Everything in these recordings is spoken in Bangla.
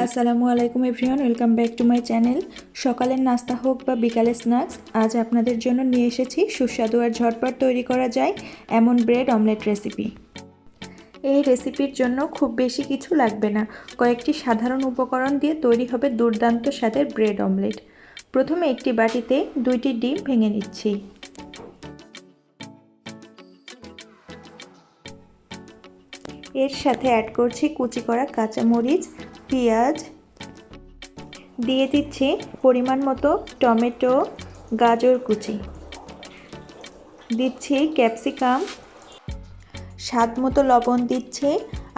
আসসালামু আলাইকুম everyone, welcome back to my channel. সকালের নাস্তা হোক বা বিকালের স্ন্যাক্স, আজ আপনাদের জন্য নিয়ে এসেছি সুস্বাদু আর ঝটপট তৈরি করা যায় এমন ব্রেড অমলেট রেসিপি। এই রেসিপির জন্য খুব বেশি কিছু লাগবে না, কয়েকটি সাধারণ উপকরণ দিয়ে তৈরি হবে দুর্দান্ত স্বাদের ব্রেড অমলেট। প্রথমে একটি বাটিতে 2টি ডিম ভেঙে নিচ্ছি। এর সাথে অ্যাড করছি কুচি করা কাঁচামরিচ, পেঁয়াজ, দিয়ে দিচ্ছি পরিমাণ মতো টমেটো, গাজর কুচি, দিচ্ছি ক্যাপসিকাম, স্বাদ মতো লবণ দিচ্ছি,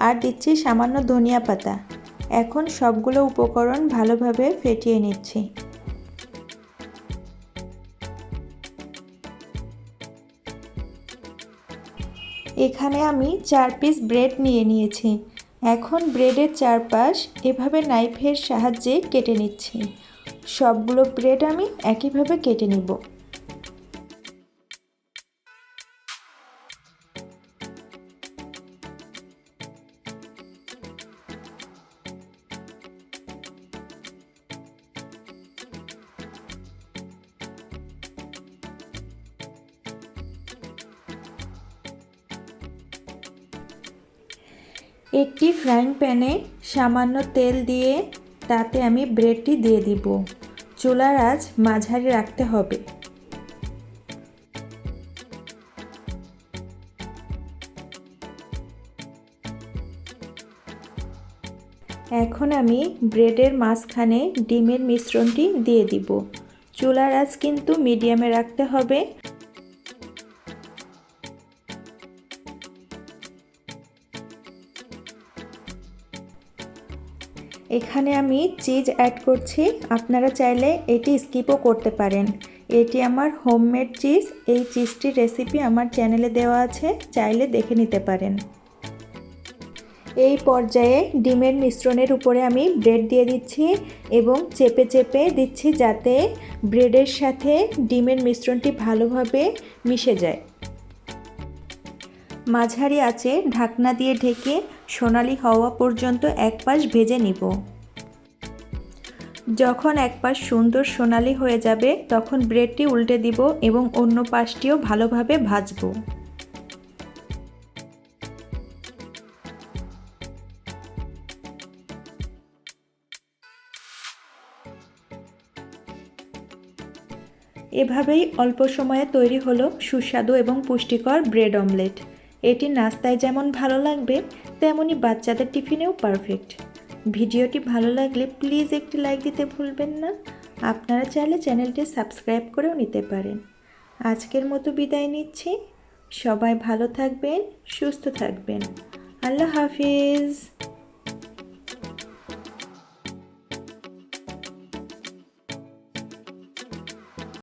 আর দিচ্ছি সামান্য ধনিয়া পাতা। এখন সবগুলো উপকরণ ভালোভাবে ফেটিয়ে নিচ্ছি। এখানে আমি 4 পিস ব্রেড নিয়ে নিয়েছি। এখন ব্রেডের চারপাশ এভাবে নাইফের সাহায্যে কেটে নিচ্ছি। সবগুলো ব্রেড আমি একইভাবে কেটে নিব। একটি ফ্রাইং প্যানে সামান্য তেল দিয়ে তাতে আমি ব্রেডটি দিয়ে দিব। চুলার আঁচ মাঝারি রাখতে হবে। এখন আমি ব্রেডের মাঝখানে ডিমের মিশ্রণটি দিয়ে দিব। চুলার আঁচ কিন্তু মিডিয়ামে রাখতে হবে। এখানে আমি চিজ অ্যাড করছি, আপনারা চাইলে এটি স্কিপও করতে পারেন। এটি আমার হোমমেড চিজ। এই চিজটির রেসিপি আমার চ্যানেলে দেওয়া আছে, চাইলে দেখে নিতে পারেন। এই পর্যায়ে ডিমের মিশ্রণের উপরে আমি ব্রেড দিয়ে দিচ্ছি এবং চেপে চেপে দিচ্ছি যাতে ব্রেডের সাথে ডিমের মিশ্রণটি ভালোভাবে মিশে যায়। মাঝারি আঁচে ঢাকনা দিয়ে ঢেকে সোনালি হওয়া পর্যন্ত এক পাশ ভেজে নিব। যখন এক পাশ সুন্দর সোনালি হয়ে যাবে তখন ব্রেডটি উল্টে দিব এবং অন্য পাশটিও ভালোভাবে ভাজবো। এভাবেই অল্প সময়ে তৈরি হলো সুস্বাদু এবং পুষ্টিকর ব্রেড অমলেট। এটি নাস্তায় যেমন ভালো লাগবে তেমনি বাচ্চাদের টিফিনেও পারফেক্ট। ভিডিওটি ভালো লাগলে প্লিজ একটি লাইক দিতে ভুলবেন না। আপনারা চাইলে চ্যানেলটি সাবস্ক্রাইব করেও নিতে পারেন। আজকের মতো বিদায় নিচ্ছি। সবাই ভালো থাকবেন, সুস্থ থাকবেন। আল্লাহ হাফিজ।